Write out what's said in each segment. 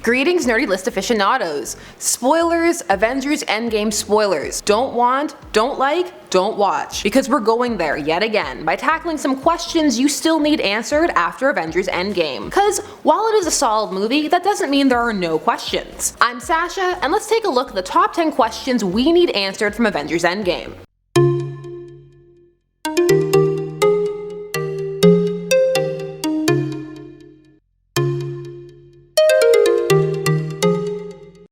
Greetings, nerdy list aficionados. Spoilers, Avengers Endgame spoilers. Don't want, don't like, don't watch. Because we're going there yet again by tackling some questions you still need answered after Avengers Endgame. Because while it is a solid movie, that doesn't mean there are no questions. I'm Sasha, and let's take a look at the top 10 questions we need answered from Avengers Endgame.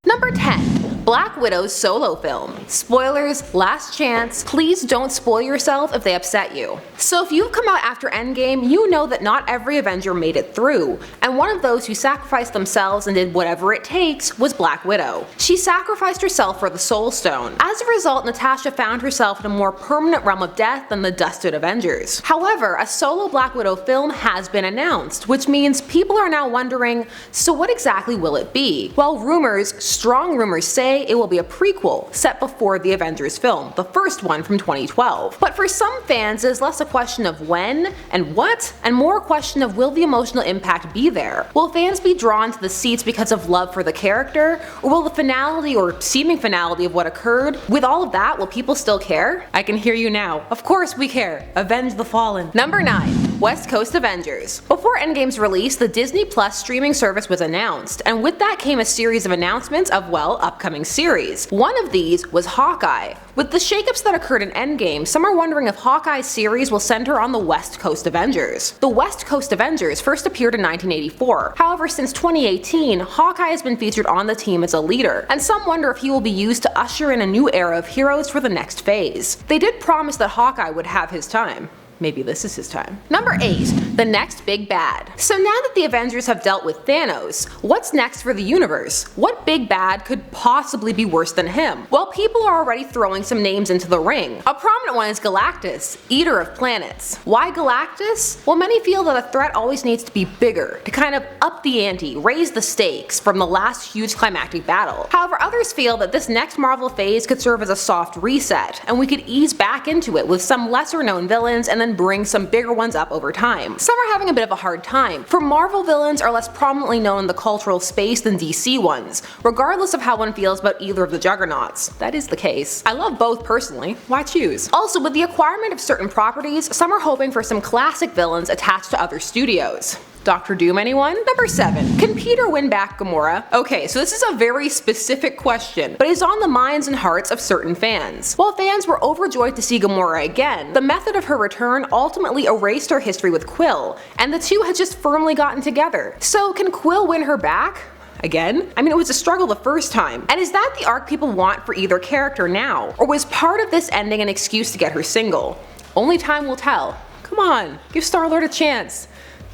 Number 10. Black Widow's solo film. Spoilers, last chance, please don't spoil yourself if they upset you. So if you've come out after Endgame, you know that not every Avenger made it through, and one of those who sacrificed themselves and did whatever it takes was Black Widow. She sacrificed herself for the Soul Stone. As a result, Natasha found herself in a more permanent realm of death than the dusted Avengers. However, a solo Black Widow film has been announced, which means people are now wondering, so what exactly will it be? Well, strong rumors say it will be a prequel set before the Avengers film, the first one from 2012. But for some fans, it is less a question of when and what, and more a question of will the emotional impact be there? Will fans be drawn to the seats because of love for the character, or will the finality or seeming finality of what occurred? With all of that, will people still care? I can hear you now. Of course we care. Avenge the fallen. Number 9. West Coast Avengers. Before Endgame's release, the Disney Plus streaming service was announced, and with that came a series of announcements of, well, upcoming series. One of these was Hawkeye. With the shakeups that occurred in Endgame, some are wondering if Hawkeye's series will center on the West Coast Avengers. The West Coast Avengers first appeared in 1984. However, since 2018, Hawkeye has been featured on the team as a leader, and some wonder if he will be used to usher in a new era of heroes for the next phase. They did promise that Hawkeye would have his time. Maybe this is his time. Number 8. The next big bad. So now that the Avengers have dealt with Thanos, what's next for the universe? What big bad could possibly be worse than him? Well, people are already throwing some names into the ring. A prominent one is Galactus, Eater of Planets. Why Galactus? Well, many feel that a threat always needs to be bigger, to kind of up the ante, raise the stakes from the last huge climactic battle. However, others feel that this next Marvel phase could serve as a soft reset, and we could ease back into it with some lesser known villains and then bring some bigger ones up over time. Some are having a bit of a hard time, for Marvel villains are less prominently known in the cultural space than DC ones, regardless of how one feels about either of the juggernauts. That is the case. I love both personally, why choose? Also, with the acquirement of certain properties, some are hoping for some classic villains attached to other studios. Dr. Doom, anyone? Number 7. Can Peter win back Gamora? Okay, so this is a very specific question, but is on the minds and hearts of certain fans. While fans were overjoyed to see Gamora again, the method of her return ultimately erased her history with Quill, and the two had just firmly gotten together. So can Quill win her back? Again? I mean, it was a struggle the first time. And is that the arc people want for either character now? Or was part of this ending an excuse to get her single? Only time will tell. Come on, give Star-Lord a chance.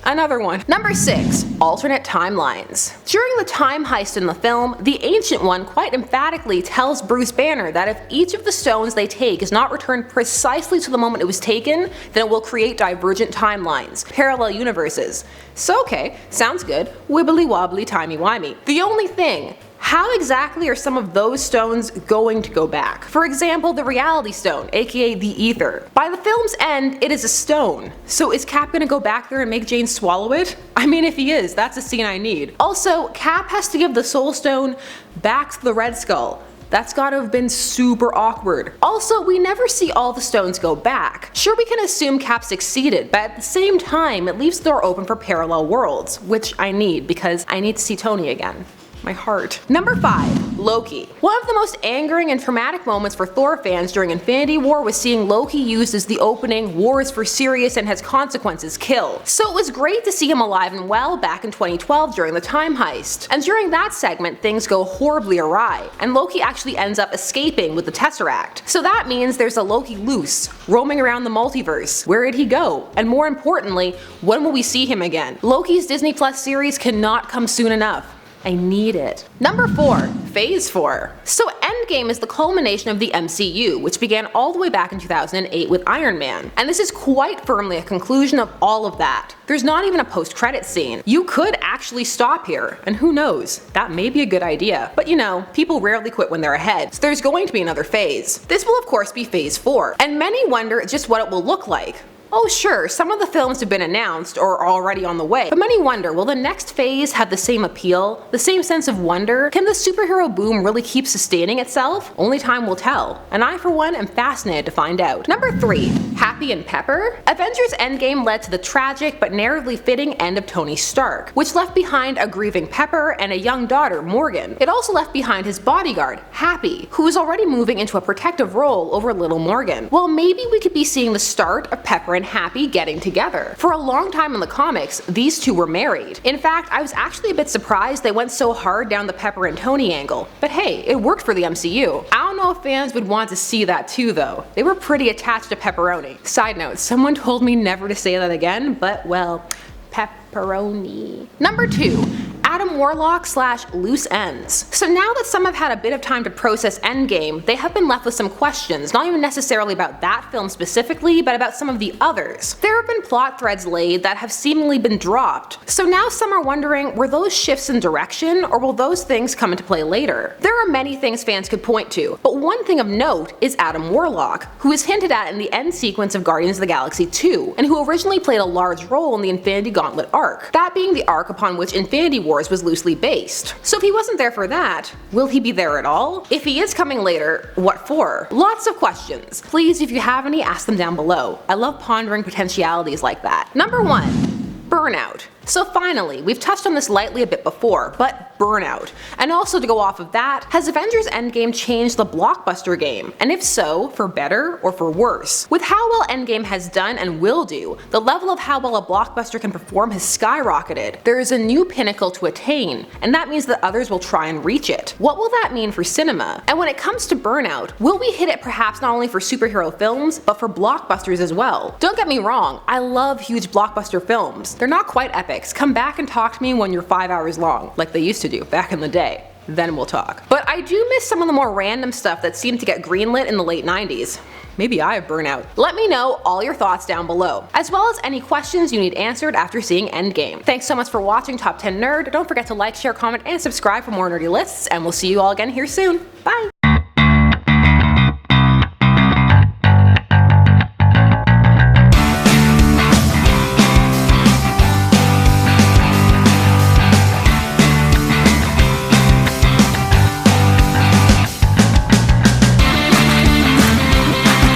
Another one. Number 6. Alternate timelines. During the time heist in the film, the Ancient One quite emphatically tells Bruce Banner that if each of the stones they take is not returned precisely to the moment it was taken, then it will create divergent timelines, parallel universes. So okay, sounds good, wibbly wobbly timey wimey. The only thing, how exactly are some of those stones going to go back? For example, the Reality Stone, aka the Ether. By the film's end, it is a stone. So is Cap gonna go back there and make Jane swallow it? I mean, if he is, that's a scene I need. Also, Cap has to give the Soul Stone back to the Red Skull. That's gotta have been super awkward. Also, we never see all the stones go back. Sure, we can assume Cap succeeded, but at the same time, it leaves the door open for parallel worlds, which I need because I need to see Tony again. My heart. Number 5. Loki. One of the most angering and traumatic moments for Thor fans during Infinity War was seeing Loki used as the opening "War is for serious and has consequences" kill. So it was great to see him alive and well back in 2012 during the time heist. And during that segment, things go horribly awry, and Loki actually ends up escaping with the Tesseract. So that means there's a Loki loose, roaming around the multiverse. Where did he go? And more importantly, when will we see him again? Loki's Disney Plus series cannot come soon enough. I need it. Number 4. Phase 4. So Endgame is the culmination of the MCU, which began all the way back in 2008 with Iron Man. And this is quite firmly a conclusion of all of that. There's not even a post-credits scene. You could actually stop here, and who knows, that may be a good idea. But you know, people rarely quit when they're ahead, so there's going to be another phase. This will of course be Phase 4, and many wonder just what it will look like. Oh sure, some of the films have been announced or are already on the way, but many wonder, will the next phase have the same appeal, the same sense of wonder? Can the superhero boom really keep sustaining itself? Only time will tell, and I for one am fascinated to find out. Number 3. Happy and Pepper? Avengers Endgame led to the tragic but narratively fitting end of Tony Stark, which left behind a grieving Pepper and a young daughter, Morgan. It also left behind his bodyguard, Happy, who was already moving into a protective role over little Morgan. Well, maybe we could be seeing the start of Pepper and Happy getting together. For a long time in the comics, these two were married. In fact, I was actually a bit surprised they went so hard down the Pepper and Tony angle. But hey, it worked for the MCU. I don't know if fans would want to see that too though. They were pretty attached to pepperoni. Side note, someone told me never to say that again, but well, pepperoni. Number 2. Adam Warlock / loose ends. So now that some have had a bit of time to process Endgame, they have been left with some questions, not even necessarily about that film specifically, but about some of the others. There have been plot threads laid that have seemingly been dropped. So now some are wondering, were those shifts in direction, or will those things come into play later? There are many things fans could point to, but one thing of note is Adam Warlock, who is hinted at in the end sequence of Guardians of the Galaxy 2, and who originally played a large role in the Infinity Gauntlet arc, that being the arc upon which Infinity Wars was loosely based. So if he wasn't there for that, will he be there at all? If he is coming later, what for? Lots of questions. Please, if you have any, ask them down below. I love pondering potentialities like that. Number 1. Burnout. So finally, we've touched on this lightly a bit before, but burnout. And also to go off of that, has Avengers Endgame changed the blockbuster game? And if so, for better or for worse? With how well Endgame has done and will do, the level of how well a blockbuster can perform has skyrocketed. There is a new pinnacle to attain, and that means that others will try and reach it. What will that mean for cinema? And when it comes to burnout, will we hit it perhaps not only for superhero films, but for blockbusters as well? Don't get me wrong, I love huge blockbuster films. They're not quite epic. Come back and talk to me when you're 5 hours long, like they used to do back in the day. Then we'll talk. But I do miss some of the more random stuff that seemed to get greenlit in the late 90s. Maybe I have burnout. Let me know all your thoughts down below, as well as any questions you need answered after seeing Endgame. Thanks so much for watching Top 10 Nerd. Don't forget to like, share, comment, and subscribe for more nerdy lists, and we'll see you all again here soon. Bye!